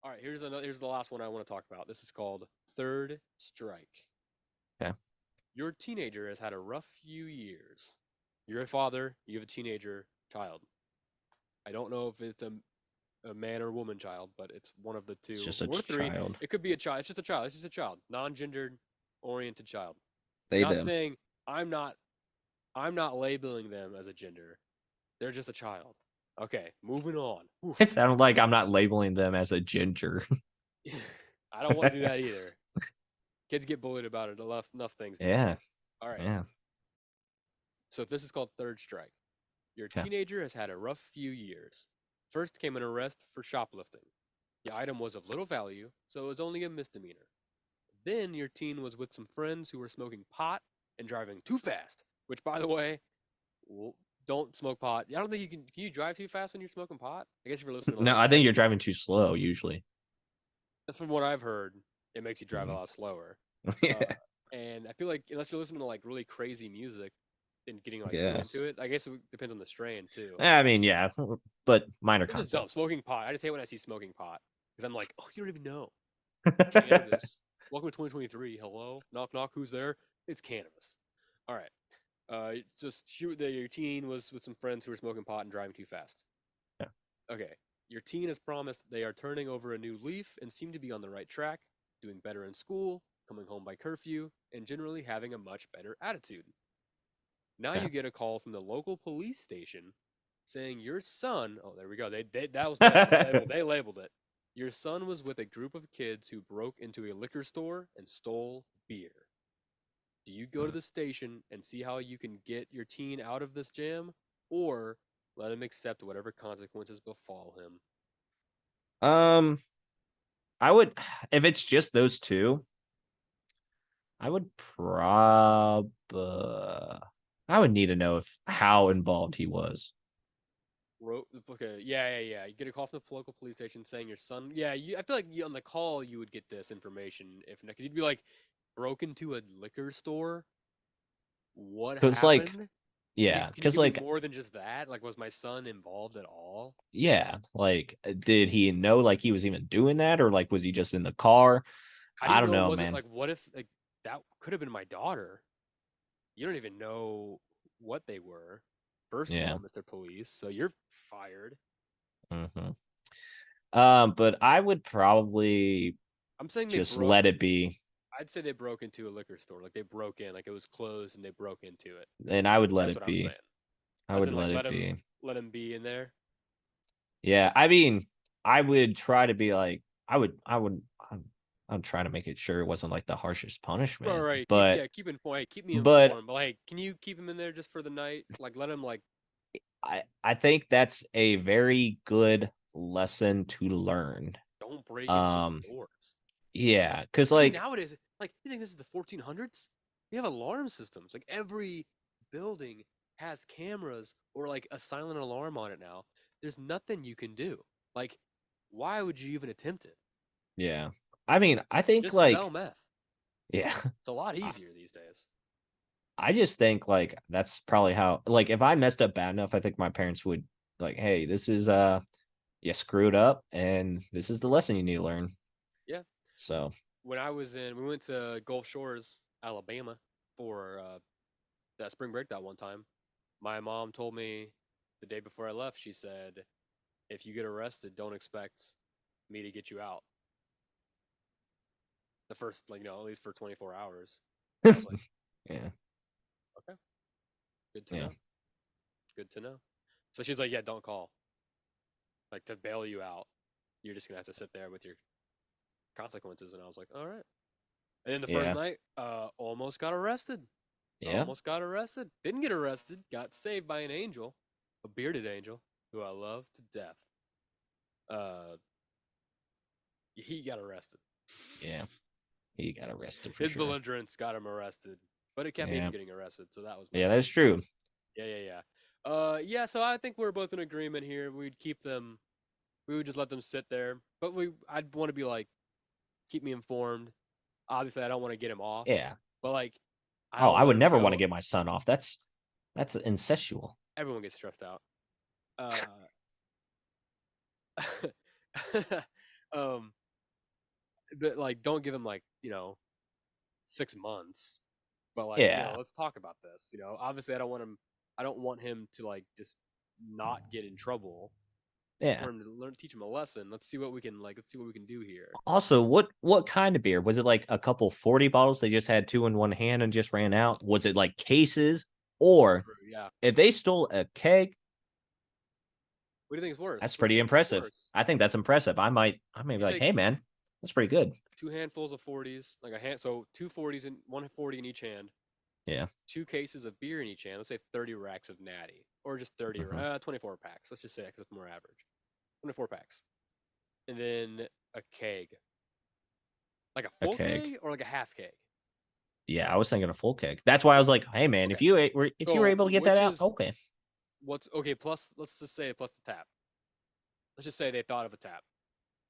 All right, here's the last one I want to talk about. This is called Third Strike. Okay. Your teenager has had a rough few years. You're a father, you have a teenager child. I don't know if it's a man or woman child, but it's one of the It's two just a or three. child. It could be a child. It's just a child. It's just a child, non-gendered oriented child. They, Not them. saying I'm not I'm not labeling them as a gender. They're just a child. Okay, moving on. It Oof. sounded like I'm not labeling them as a ginger. I don't want to do that either. Kids get bullied about it enough things these Yeah. days. All right. Yeah. So this is called Third Strike. Your Okay. teenager has had a rough few years. First came an arrest for shoplifting. The item was of little value, so it was only a misdemeanor. Then your teen was with some friends who were smoking pot and driving too fast, which, by the way, don't smoke pot. I don't think you can. Can you drive too fast when you're smoking pot? I guess if you're listening to No, like I think you're heavy, driving too slow usually. that's from what I've heard. It makes you drive a Mm. lot slower. Yeah. Uh, and I feel like unless you're listening to like really crazy music and getting like too Yes. into it, I guess it depends on the strain too. I mean, yeah, but minor This is dumb. concept. Smoking pot. I just hate when I see smoking pot because I'm like, oh, you don't even know. It's cannabis. Welcome to 2023. Hello, knock knock. Who's there? It's cannabis. All right. Just shoot. Your teen was with some friends who were smoking pot and driving too fast. Yeah. Okay. Your teen has promised they are turning over a new leaf and seem to be on the right track, doing better in school, coming home by curfew, and generally having a much better attitude. Now Okay. you get a call from the local police station saying your son, oh, there we go. That was them. They labeled it. Your son was with a group of kids who broke into a liquor store and stole beer. Do you go to the station and see how you can get your teen out of this jam, or let him accept whatever consequences befall him? um, I would if it's just those two, I would I would need to know if how involved he was. Okay, yeah. You get a call from the local police station saying your son. Yeah, I feel like on the call you would get this information if not, because you'd be like, broke into a liquor store. What Cause like, happened? yeah, Can you cause give me like, more than just that? Like, was my son involved at all? yeah, like, did he know like he was even doing that, or like was he just in the car? How do I you don't know it know, wasn't man. like? What if like that could have been my daughter? You don't even know what they were. First of Yeah. all, Mr. Police, so you're fired. Hmm. But I would probably I'm saying they just broke. let it be, I'd say they broke into a liquor store. Like they broke in, like it was closed and they broke into it. and I would let That's it what I'm be. saying. I As would in, like let it be. let him be in there. Yeah, I mean, I would try to be like, I'm trying to make it sure it wasn't like the harshest Right, punishment, right. but, Keep informed. Keep me but informed. But like, can you keep him in there just for the night? Like, let him like I think that's a very good lesson to learn. don't break into Um, stores. yeah, because Especially like, nowadays, like you think this is the 1400s? We have alarm systems. Like every building has cameras or like a silent alarm on it now. There's nothing you can do. Like, why would you even attempt it? yeah, I mean, I think Just sell like, meth. yeah, It's a lot I easier these days. I just think like that's probably how, like, if I messed up bad enough, I think my parents would like, hey, this is you screwed up, and this is the lesson you need to learn. Yeah. So We went to Gulf Shores, Alabama for that spring break that one time. My mom told me the day before I left, she said, if you get arrested, don't expect me to get you out the first, like, at least for 24 hours. And I was like, yeah, okay, good to yeah, know. Good to know. So she's like, yeah, don't call. Like, to bail you out, you're just going to have to sit there with your consequences. And I was like, all right. And then the first yeah, night, almost got arrested. yeah. Almost got arrested. Didn't get arrested. Got saved by an angel, a bearded angel who I love to death. Uh, he got arrested. Yeah, he got arrested for His sure. belligerence got him arrested, but it kept me from Yeah, getting arrested, so that was yeah, nice. that's true. Yeah. Yeah. So I think we're both in agreement here. We'd keep them. We would just let them sit there, but I'd want to be like, keep me informed. Obviously, I don't want to get him off, Yeah. but like, I Oh, don't I want would him to never want to go. get my son off. That's incestual. Everyone gets stressed out. Uh, um, but like, don't give him like 6 months. But like, Yeah. let's talk about this. Obviously, I don't want him. I don't want him to like just not get in trouble. Yeah. For him to teach him a lesson. Let's see what we can like. Let's see what we can do here. Also, what kind of beer? Was it like a couple 40 bottles they just had two in one hand and just ran out? Was it like cases? Or True, yeah. if they stole a keg, What do you think is worse? that's What do pretty you think is impressive. worse? I think that's impressive. I may be You like, take hey man, that's pretty good. 2 handfuls of 40s, like a hand. So 2 40s and 140 in each hand. Yeah. 2 cases of beer in each hand. Let's say 30 racks of Natty, or just 30, Mhm. 24 packs. Let's just say because it's more average. 24 packs, and then a keg, like a A full keg. keg or like a half keg. Yeah, I was thinking a full keg. That's why I was like, hey man, Okay. if you were So able to get that which out, is okay. what's okay? Plus, let's just say plus the tap. Let's just say they thought of a tap.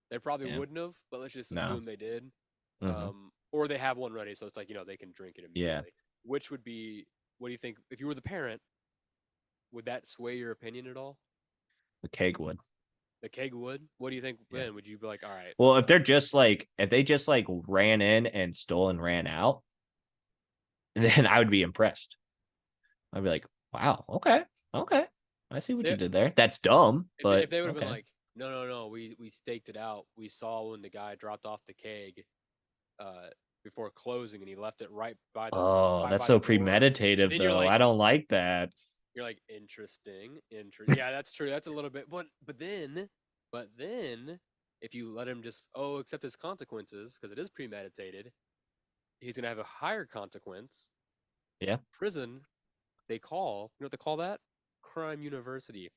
They probably Yeah. wouldn't have, but let's just No. assume they did. Hmm. Or they have one ready, so it's like they can drink it Yeah. immediately. Which would be? What do you think? If you were the parent, would that sway your opinion at all? The keg would. The keg would. What do you think Yeah. then? Would you be like, all right, Well, if they just like ran in and stole and ran out, then I would be impressed. I'd be like, wow, okay, okay. I see what you if, did there. That's dumb, if but they would have been okay. like, no, no, no, we staked it out. We saw when the guy dropped off the keg, uh, before closing, and he left it Oh, right that's by so the door. And premeditative then though. I don't like that. you're like, interesting. Yeah, that's true. That's a little bit, but then, if you let him just accept his consequences because it is premeditated, he's gonna have a higher consequence. Yeah. Prison, you know what they call that? Crime University.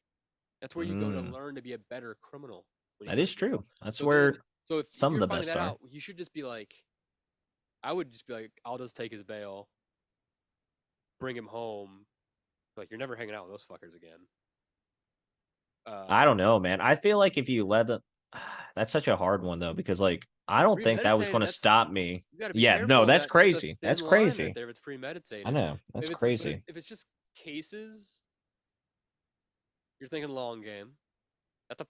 That's where you go to Mm, learn to be a better criminal when you that go is to jail. true. That's So where then, so if some of you're the finding best that are. out, you should just be like, I would just be like, I'll just take his bail, bring him home. Like, you're never hanging out with those fuckers again. I Um, don't know, man. I feel like if you let them, that's such a hard one though, because like I don't think that was going premeditated. to That's stop me. You got to be Yeah, no, careful of that's that. That's a crazy. That's thin line right crazy. there. If it's I premeditated, know. That's crazy. if it's just cases, you're thinking long game.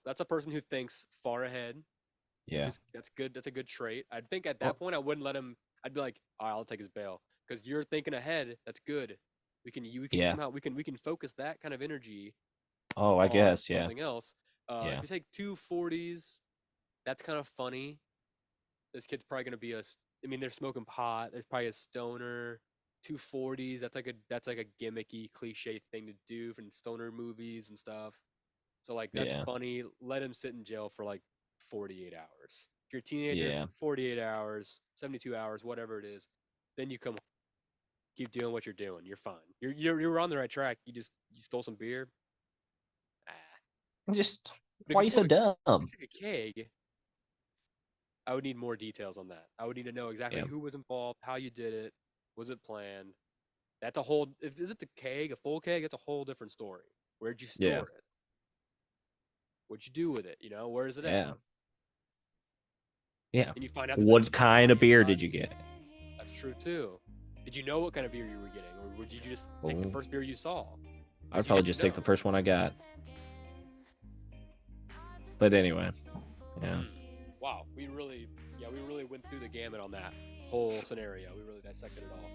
That's a person who thinks far ahead, which Yeah. is that's good. That's a good trait. I think at that Well, point I wouldn't let him. I'd be like, all right, I'll take his bail because you're thinking ahead. That's good. We can yeah. somehow we can focus that kind of energy Oh, I on guess. Yeah. something else. If Yeah. you take 2 40s, that's kind of funny. This kid's probably gonna be I mean, they're smoking pot. There's probably a stoner. 2 40s. That's like a gimmicky cliche thing to do from stoner movies and stuff. So like that's Yeah. funny. Let him sit in jail for like 48 hours. If you're a teenager, Yeah. 48 hours, 72 hours, whatever it is, then you come keep doing what you're doing. You're fine. You're on the right track. You stole some beer. Ah. Just But why are you so dumb? if you took a keg, I would need more details on that. I would need to know exactly Yeah. who was involved, how you did it, was it planned. That's a whole. If is it the keg, a full keg? That's a whole different story. Where'd you Yeah. store it? What'd you do with it? Where is it at? Yeah. Yeah. And you find out there's What a kind of body beer inside. did you get? That's true too. Did you know what kind of beer you were getting, or did you just take the Oh, first beer you saw? I'd 'Cause you probably didn't just take the know. first one I got. But anyway, yeah. Wow, we really went through the gamut on that whole scenario. We really dissected it all.